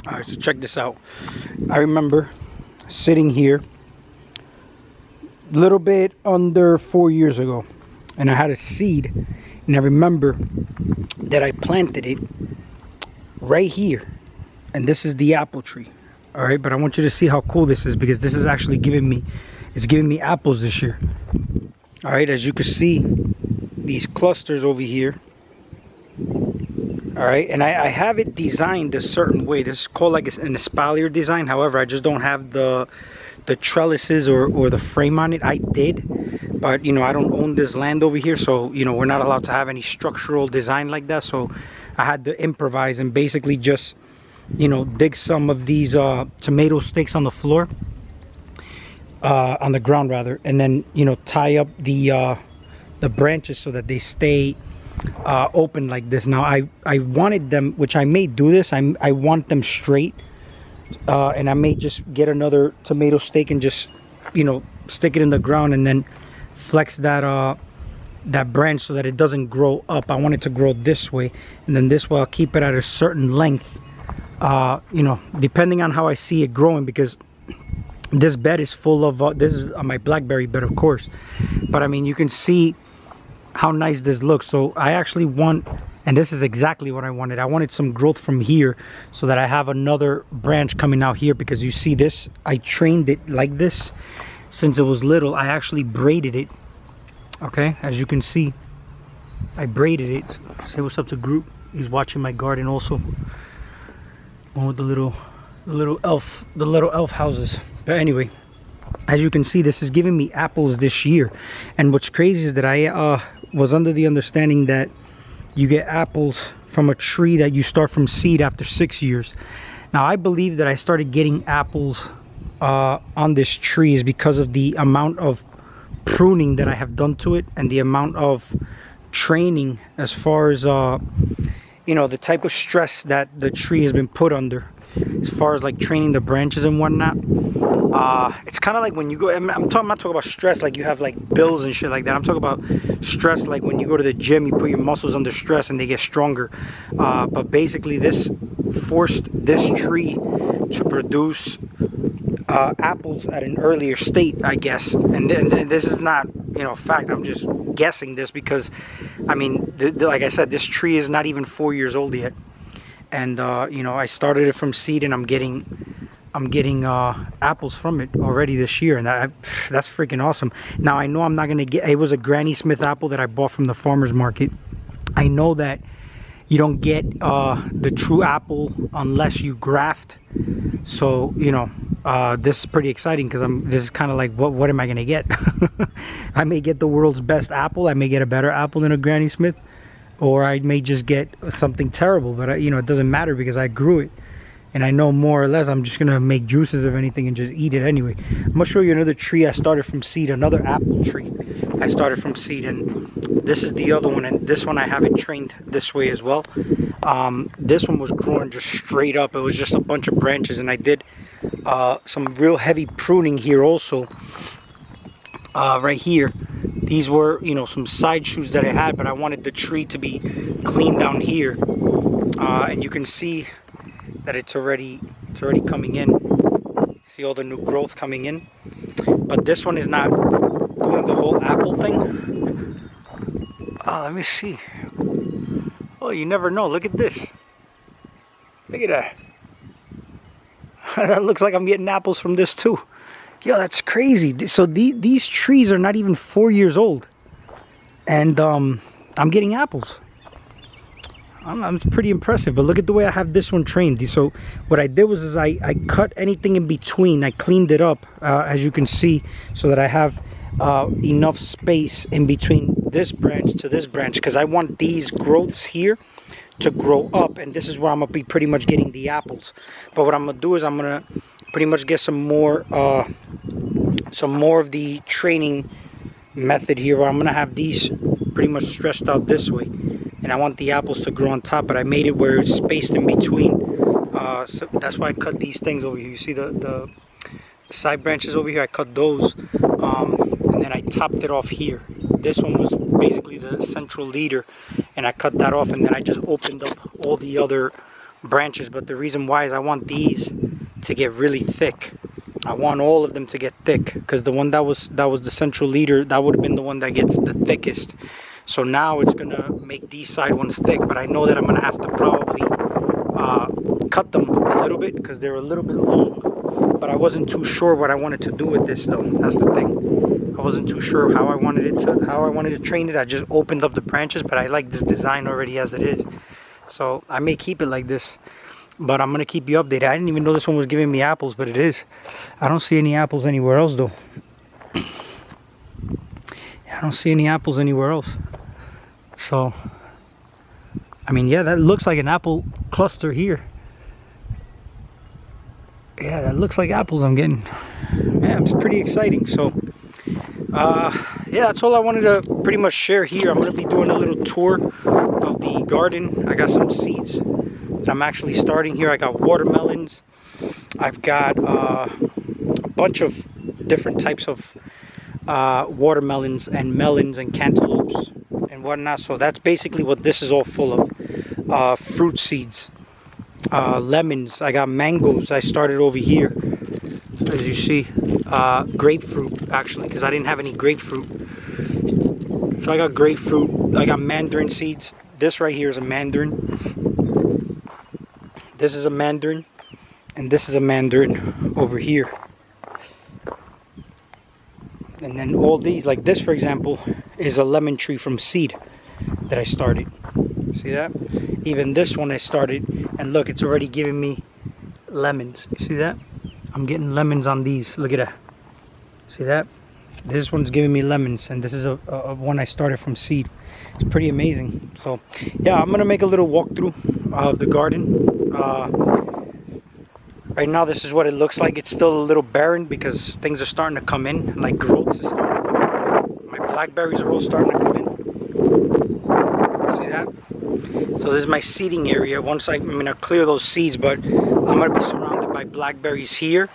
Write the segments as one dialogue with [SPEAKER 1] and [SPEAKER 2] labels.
[SPEAKER 1] All right, so check this out. I remember sitting here a little bit under 4 years ago, and I had a seed, and I remember that I planted it right here, and this is the apple tree. All right, but I want you to see how cool this is, because this is actually giving me apples this year. All right, as you can see, these clusters over here. All right, and I have it designed a certain way. This is called like an espalier design. However, I just don't have the trellises or the frame on it. I did, but you know, I don't own this land over here, so you know, we're not allowed to have any structural design like that. So I had to improvise and basically just, you know, dig some of these tomato stakes on the floor, on the ground rather, and then, you know, tie up the branches so that they stay open like this. Now I wanted them, which I may do this, I want them straight, and I may just get another tomato stake and just, you know, stick it in the ground and then flex that that branch so that it doesn't grow up. I want it to grow this way, and then this way I'll keep it at a certain length, you know, depending on how I see it growing, because this bed is full of this is my blackberry bed, of course, but I mean, you can see how nice this looks. So I actually want, and this is exactly what I wanted, I wanted some growth from here so that I have another branch coming out here, because you see this, I trained it like this since it was little. I actually braided it, okay, as you can see, I braided it. Say what's up to Group, he's watching my garden also. One with the little elf houses. But anyway, as you can see, this is giving me apples this year. And what's crazy is that I was under the understanding that you get apples from a tree that you start from seed after 6 years. Now I believe that I started getting apples on this tree is because of the amount of pruning that I have done to it, and the amount of training, as far as you know, the type of stress that the tree has been put under, as far as like training the branches and whatnot. It's kind of like when you go, I'm not talking about stress like you have like bills and shit like that. I'm talking about stress like when you go to the gym, you put your muscles under stress and they get stronger. But basically this forced this tree to produce apples at an earlier state, I guess. And this is not, you know, fact. I'm just guessing this because, I mean, like I said, this tree is not even 4 years old yet. And you know, I started it from seed, and I'm getting apples from it already this year, and that's freaking awesome. Now I know I'm not gonna get, it was a Granny Smith apple that I bought from the farmer's market. I know that you don't get the true apple unless you graft. So you know, this is pretty exciting, because this is kind of like, what am I gonna get? I may get the world's best apple, I may get a better apple than a Granny Smith, or I may just get something terrible. But you know, it doesn't matter because I grew it, and I know more or less I'm just gonna make juices of anything and just eat it anyway. I'm gonna show you another tree I started from seed, another apple tree I started from seed, and this is the other one, and this one I have it trained this way as well. This one was growing just straight up. It was just a bunch of branches, and I did some real heavy pruning here also, right here. These were, you know, some side shoots that I had, but I wanted the tree to be clean down here, and you can see that it's already coming in. See all the new growth coming in. But this one is not doing the whole apple thing. Let me see. Oh, you never know. Look at this. Look at that. That looks like I'm getting apples from this too. Yo, that's crazy. So these trees are not even 4 years old, and I'm getting apples. It's pretty impressive. But look at the way I have this one trained. So what I did was I cut anything in between. I cleaned it up, as you can see, so that I have enough space in between this branch to this branch, because I want these growths here to grow up, and this is where I'm gonna be pretty much getting the apples. But what I'm gonna do is I'm gonna pretty much get some more of the training method here, where I'm gonna have these pretty much stressed out this way, and I want the apples to grow on top, but I made it where it's spaced in between. So that's why I cut these things over here. You see the side branches over here, I cut those, and then I topped it off here. This one was basically the central leader, and I cut that off, and then I just opened up all the other branches, but the reason why is I want these to get really thick. I want all of them to get thick, because the one that was the central leader, that would have been the one that gets the thickest. So now it's gonna make these side ones thick, but I know that I'm gonna have to probably cut them a little bit because they're a little bit long. But I wasn't too sure what I wanted to do with this though. That's the thing. I wasn't too sure how I wanted to train it. I just opened up the branches, but I like this design already as it is. So I may keep it like this, but I'm gonna keep you updated. I didn't even know this one was giving me apples, but it is. I don't see any apples anywhere else though. I don't see any apples anywhere else. So, I mean, yeah, that looks like an apple cluster here. Yeah, that looks like apples I'm getting. Yeah, it's pretty exciting. So, yeah, that's all I wanted to pretty much share here. I'm going to be doing a little tour of the garden. I got some seeds that I'm actually starting here. I got watermelons. I've got a bunch of different types of watermelons and melons and cantaloupes and whatnot. So that's basically what this is all full of. Fruit seeds, lemons. I got mangoes. I started over here, as you see. Grapefruit, actually, because I didn't have any grapefruit. So I got grapefruit. I got mandarin seeds. This right here is a mandarin. This is a mandarin. And this is a mandarin over here. And then all these, like this for example, is a lemon tree from seed that I started. See that? Even this one I started, and look, it's already giving me lemons. You see that? I'm getting lemons on these. Look at that. See that? This one's giving me lemons, and this is a one I started from seed. It's pretty amazing. So yeah, I'm gonna make a little walkthrough of the garden. Right now this is what it looks like. It's still a little barren because things are starting to come in, like growth is starting to come in. My blackberries are all starting to come in. See that? So this is my seeding area. Once I'm gonna clear those seeds, but I'm gonna be surrounded by blackberries here.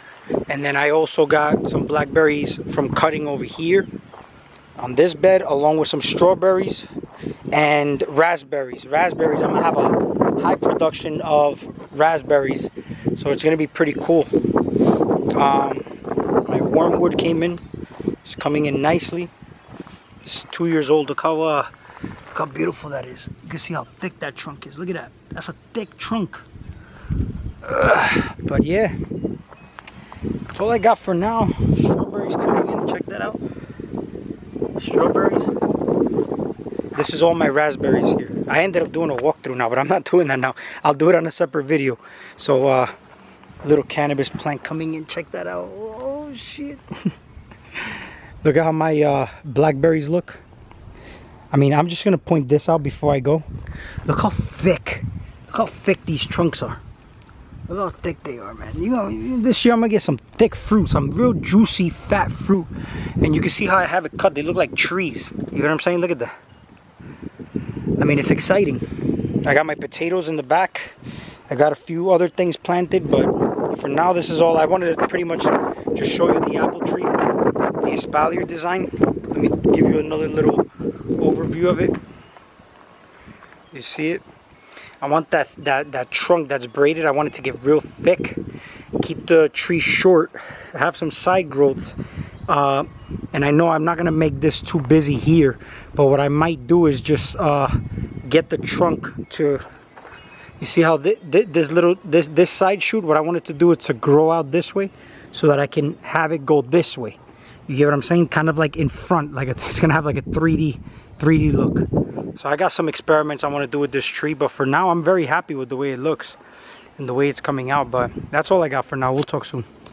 [SPEAKER 1] And then I also got some blackberries from cutting over here on this bed, along with some strawberries and raspberries. Raspberries, I'm gonna have a high production of raspberries, so it's gonna be pretty cool. My wormwood came in. It's coming in nicely. It's 2 years old. Look how beautiful that is. You can see how thick that trunk is. Look at that. That's a thick trunk. But yeah, that's all I got for now. Strawberries coming in. Check that out. Strawberries. This is all my raspberries here. I ended up doing a walkthrough now, but I'm not doing that now. I'll do it on a separate video. So, little cannabis plant coming in. Check that out. Oh, shit. Look at how my blackberries look. I mean, I'm just going to point this out before I go. Look how thick. Look how thick these trunks are. Look how thick they are, man. You know, this year I'm going to get some thick fruit. Some real juicy, fat fruit. And you can see how I have it cut. They look like trees. You know what I'm saying? Look at that. I mean, it's exciting. I got my potatoes in the back. I got a few other things planted, but for now, this is all. I wanted to pretty much just show you the apple tree, the espalier design. Let me give you another little overview of it. You see it? I want that trunk that's braided. I want it to get real thick. Keep the tree short. Have some side growths. And I know I'm not gonna make this too busy here, but what I might do is just get the trunk to. You see how this side shoot? What I wanted to do is to grow out this way, so that I can have it go this way. You get what I'm saying? Kind of like in front, like it's gonna have like a 3D look. So I got some experiments I want to do with this tree, but for now I'm very happy with the way it looks and the way it's coming out. But that's all I got for now. We'll talk soon.